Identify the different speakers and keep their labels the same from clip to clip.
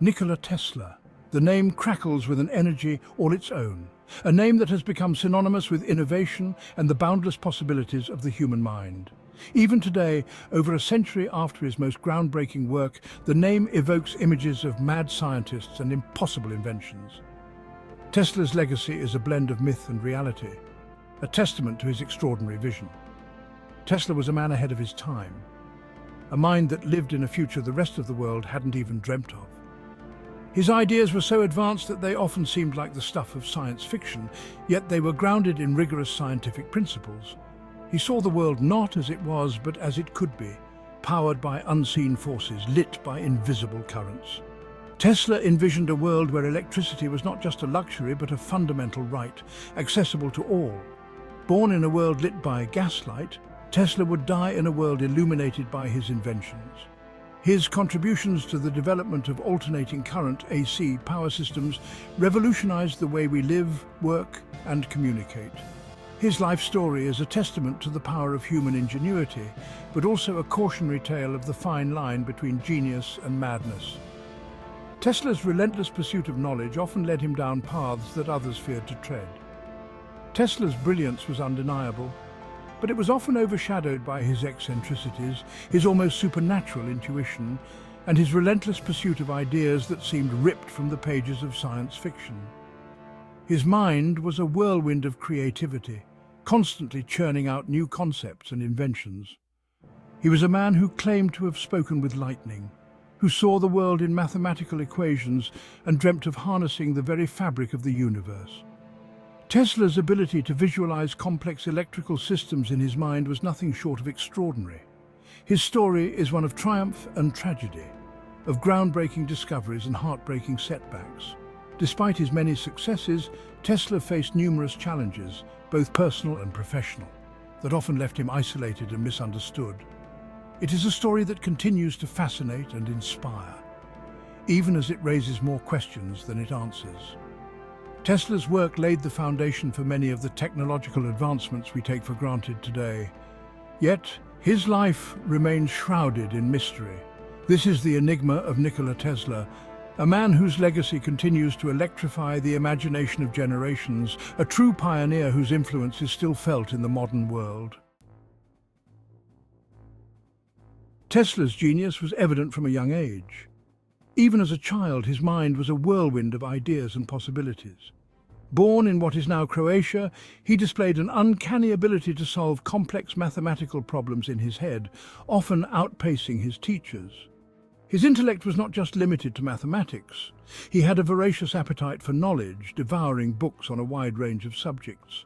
Speaker 1: Nikola Tesla. The name crackles with an energy all its own, a name that has become synonymous with innovation and the boundless possibilities of the human mind. Even today, over a century after his most groundbreaking work, the name evokes images of mad scientists and impossible inventions. Tesla's legacy is a blend of myth and reality, a testament to his extraordinary vision. Tesla was a man ahead of his time, a mind that lived in a future the rest of the world hadn't even dreamt of. His ideas were so advanced that they often seemed like the stuff of science fiction, yet they were grounded in rigorous scientific principles. He saw the world not as it was, but as it could be, powered by unseen forces, lit by invisible currents. Tesla envisioned a world where electricity was not just a luxury, but a fundamental right, accessible to all. Born in a world lit by gaslight, Tesla would die in a world illuminated by his inventions. His contributions to the development of alternating current AC power systems revolutionized the way we live, work, and communicate. His life story is a testament to the power of human ingenuity, but also a cautionary tale of the fine line between genius and madness. Tesla's relentless pursuit of knowledge often led him down paths that others feared to tread. Tesla's brilliance was undeniable, but it was often overshadowed by his eccentricities, his almost supernatural intuition, and his relentless pursuit of ideas that seemed ripped from the pages of science fiction. His mind was a whirlwind of creativity, constantly churning out new concepts and inventions. He was a man who claimed to have spoken with lightning, who saw the world in mathematical equations and dreamt of harnessing the very fabric of the universe. Tesla's ability to visualize complex electrical systems in his mind was nothing short of extraordinary. His story is one of triumph and tragedy, of groundbreaking discoveries and heartbreaking setbacks. Despite his many successes, Tesla faced numerous challenges, both personal and professional, that often left him isolated and misunderstood. It is a story that continues to fascinate and inspire, even as it raises more questions than it answers. Tesla's work laid the foundation for many of the technological advancements we take for granted today. Yet, his life remains shrouded in mystery. This is the enigma of Nikola Tesla, a man whose legacy continues to electrify the imagination of generations, a true pioneer whose influence is still felt in the modern world. Tesla's genius was evident from a young age. Even as a child, his mind was a whirlwind of ideas and possibilities. Born in what is now Croatia, he displayed an uncanny ability to solve complex mathematical problems in his head, often outpacing his teachers. His intellect was not just limited to mathematics. He had a voracious appetite for knowledge, devouring books on a wide range of subjects.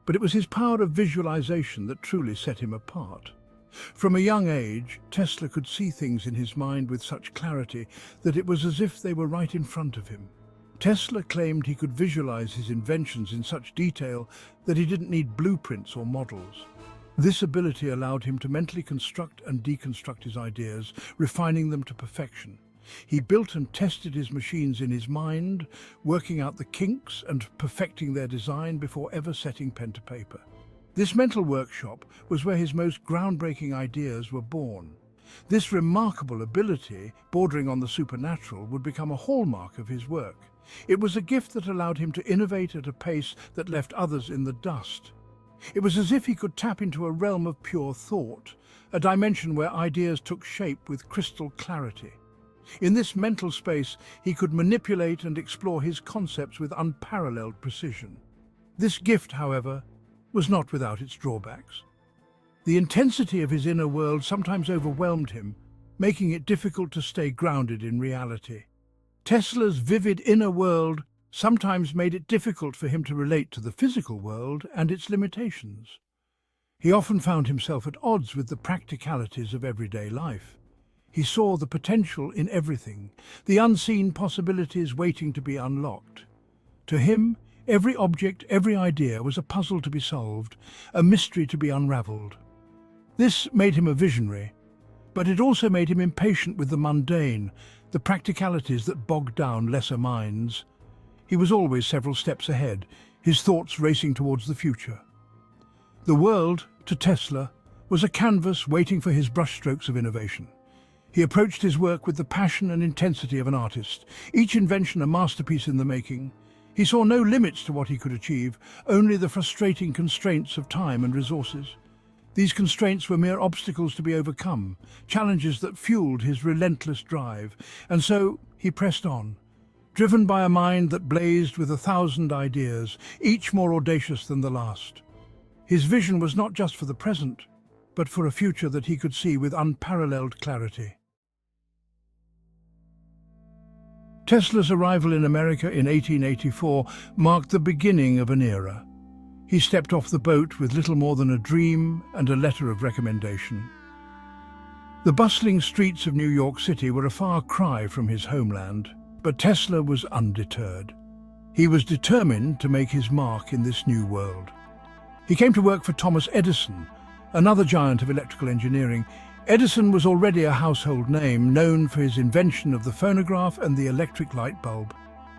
Speaker 1: But it was his power of visualization that truly set him apart. From a young age, Tesla could see things in his mind with such clarity that it was as if they were right in front of him. Tesla claimed he could visualize his inventions in such detail that he didn't need blueprints or models. This ability allowed him to mentally construct and deconstruct his ideas, refining them to perfection. He built and tested his machines in his mind, working out the kinks and perfecting their design before ever setting pen to paper. This mental workshop was where his most groundbreaking ideas were born. This remarkable ability, bordering on the supernatural, would become a hallmark of his work. It was a gift that allowed him to innovate at a pace that left others in the dust. It was as if he could tap into a realm of pure thought, a dimension where ideas took shape with crystal clarity. In this mental space, he could manipulate and explore his concepts with unparalleled precision. This gift, however, was not without its drawbacks. The intensity of his inner world sometimes overwhelmed him, making it difficult to stay grounded in reality. Tesla's vivid inner world sometimes made it difficult for him to relate to the physical world and its limitations. He often found himself at odds with the practicalities of everyday life. He saw the potential in everything, the unseen possibilities waiting to be unlocked. To him, every object, every idea was a puzzle to be solved, a mystery to be unraveled. This made him a visionary, but it also made him impatient with the mundane, the practicalities that bogged down lesser minds. He was always several steps ahead, his thoughts racing towards the future. The world, to Tesla, was a canvas waiting for his brushstrokes of innovation. He approached his work with the passion and intensity of an artist, each invention a masterpiece in the making. He saw no limits to what he could achieve, only the frustrating constraints of time and resources. These constraints were mere obstacles to be overcome, challenges that fueled his relentless drive, and so he pressed on, driven by a mind that blazed with 1,000 ideas, each more audacious than the last. His vision was not just for the present, but for a future that he could see with unparalleled clarity. Tesla's arrival in America in 1884 marked the beginning of an era. He stepped off the boat with little more than a dream and a letter of recommendation. The bustling streets of New York City were a far cry from his homeland, but Tesla was undeterred. He was determined to make his mark in this new world. He came to work for Thomas Edison, another giant of electrical engineering. Edison was already a household name, known for his invention of the phonograph and the electric light bulb.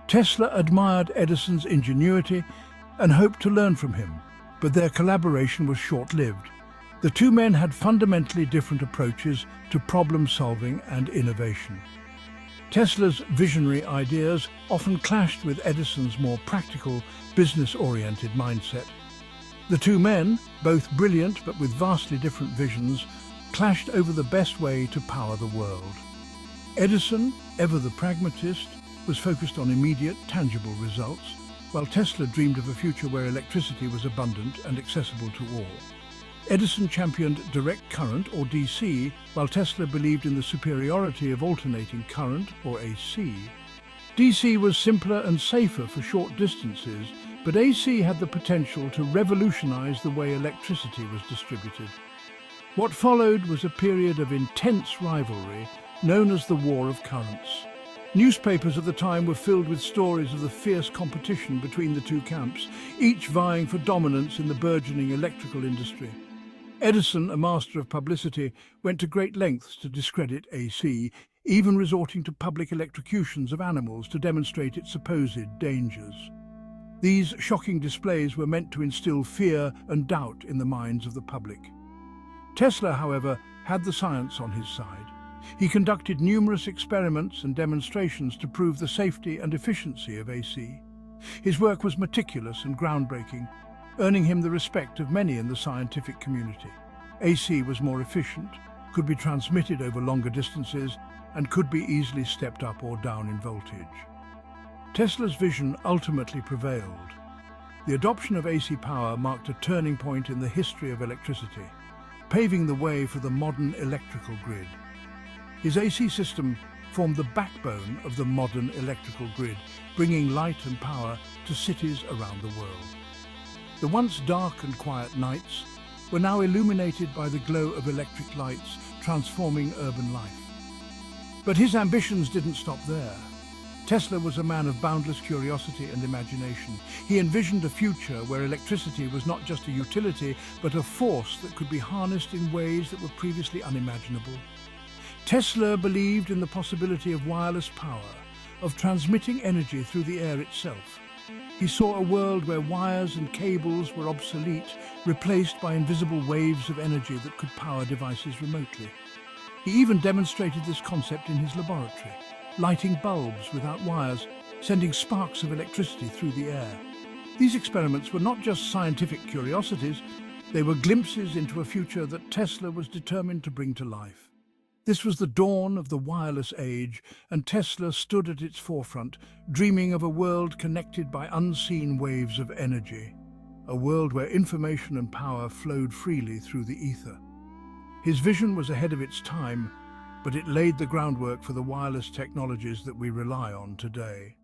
Speaker 1: Tesla admired Edison's ingenuity and hoped to learn from him, but their collaboration was short-lived. The two men had fundamentally different approaches to problem-solving and innovation. Tesla's visionary ideas often clashed with Edison's more practical, business-oriented mindset. The two men, both brilliant but with vastly different visions, clashed over the best way to power the world. Edison, ever the pragmatist, was focused on immediate, tangible results, while Tesla dreamed of a future where electricity was abundant and accessible to all. Edison championed direct current, or DC, while Tesla believed in the superiority of alternating current, or AC. DC was simpler and safer for short distances, but AC had the potential to revolutionize the way electricity was distributed. What followed was a period of intense rivalry known as the War of Currents. Newspapers at the time were filled with stories of the fierce competition between the two camps, each vying for dominance in the burgeoning electrical industry. Edison, a master of publicity, went to great lengths to discredit AC, even resorting to public electrocutions of animals to demonstrate its supposed dangers. These shocking displays were meant to instill fear and doubt in the minds of the public. Tesla, however, had the science on his side. He conducted numerous experiments and demonstrations to prove the safety and efficiency of AC. His work was meticulous and groundbreaking, earning him the respect of many in the scientific community. AC was more efficient, could be transmitted over longer distances, and could be easily stepped up or down in voltage. Tesla's vision ultimately prevailed. The adoption of AC power marked a turning point in the history of electricity, paving the way for the modern electrical grid. His AC system formed the backbone of the modern electrical grid, bringing light and power to cities around the world. The once dark and quiet nights were now illuminated by the glow of electric lights, transforming urban life. But his ambitions didn't stop there. Tesla was a man of boundless curiosity and imagination. He envisioned a future where electricity was not just a utility, but a force that could be harnessed in ways that were previously unimaginable. Tesla believed in the possibility of wireless power, of transmitting energy through the air itself. He saw a world where wires and cables were obsolete, replaced by invisible waves of energy that could power devices remotely. He even demonstrated this concept in his laboratory, lighting bulbs without wires, sending sparks of electricity through the air. These experiments were not just scientific curiosities, they were glimpses into a future that Tesla was determined to bring to life. This was the dawn of the wireless age, and Tesla stood at its forefront, dreaming of a world connected by unseen waves of energy, a world where information and power flowed freely through the ether. His vision was ahead of its time, but it laid the groundwork for the wireless technologies that we rely on today.